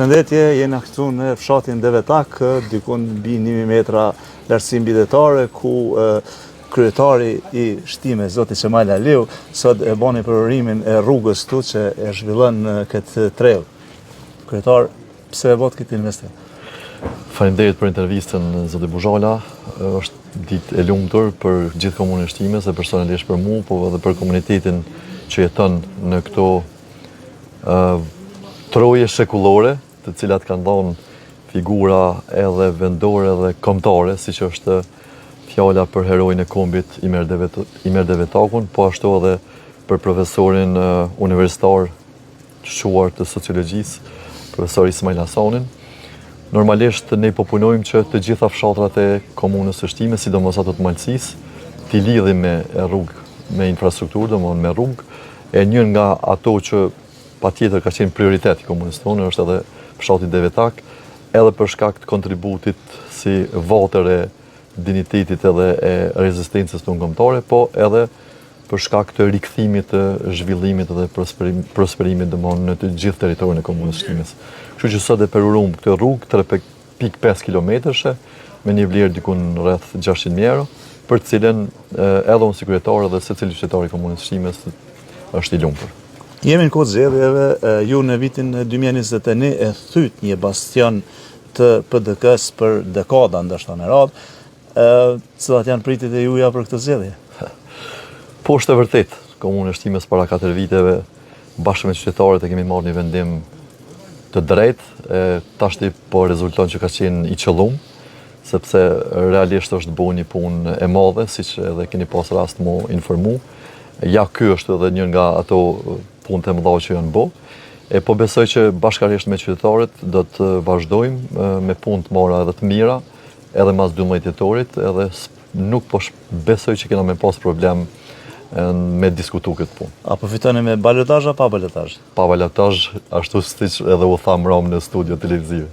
Shëndetje, jena këtu në fshatin Devetak, dikun mbi 1.000 metra lartësi mbijetare, ku kryetari i shtime, zoti Qemal Aliu, sot e bani përorimin e rrugës tu që e zhvillon këtë trell. Kryetar, pse e bot këtë investim? Faleminderit për intervistën, zoti Buzhala. Është ditë e lumtur për gjithë komunën e Shtimës, e personalisht për mua, po edhe për komunitetin që jeton në këto troje shekullore, të cilat kanë dhënë figura edhe vendore edhe kombëtare, siç është fjala për heroin e kombit Imer Devetakun, po ashtu edhe për profesorin universitar quar të sociologjisë, profesor Ismail Hasanin. Normalisht ne po punojmë që të gjitha fshatrat e komunës së Shtimës, sidomos ato të Malësisë, t'i lidhim me rrugë, me infrastrukturë, domthonë me rrugë. E një nga ato që patjetër ka qenë prioritet i komunës tonë është edhe fshati Devetak, edhe për shkak të kontributit si vatër e dinitetit edhe e rezistencës tonë kombëtare, po edhe për shkak të rikthimit të zhvillimit dhe prosperimit domthonë në të gjithë territorin e komunës së Shtimës. Kështu që sot e perurum këtë rrugë 3.5 kilometrëshe me një vlerë dikun rreth 600.000 euro, për të cilën edhe unë si kryetar dhe secili qytetar i komunës së Shtimës është i lumtur. Jemi në kohë zgjedhjeve, ju në vitin 2021 e thyt një bastion të PDK-s për dekada ndoshta në radhë, cilat janë pritit e juja për këtë zgjedhje? Po është e vërtet, komuna e Shtimës para 4 viteve, bashkë me qytetarët e kemi marrë një vendim të drejtë, tashti po rezulton që ka qenë i qëllum, sepse realisht është bërë një punë e madhe, siç edhe keni pas rast më informu. Ja, ky është edhe një nga ato punët e mëdha që janë bërë. Po besoj që bashkërisht me qytetarët do të vazhdojmë me punë të mira edhe të mira, edhe mas 12 tetorit, edhe nuk po besoj që kena me pas problem me diskutu këtë punë. Apo fitoni me balotazh apo pa balotazh? Pa balotazh, ashtu siç edhe u tham rom në studio televiziv.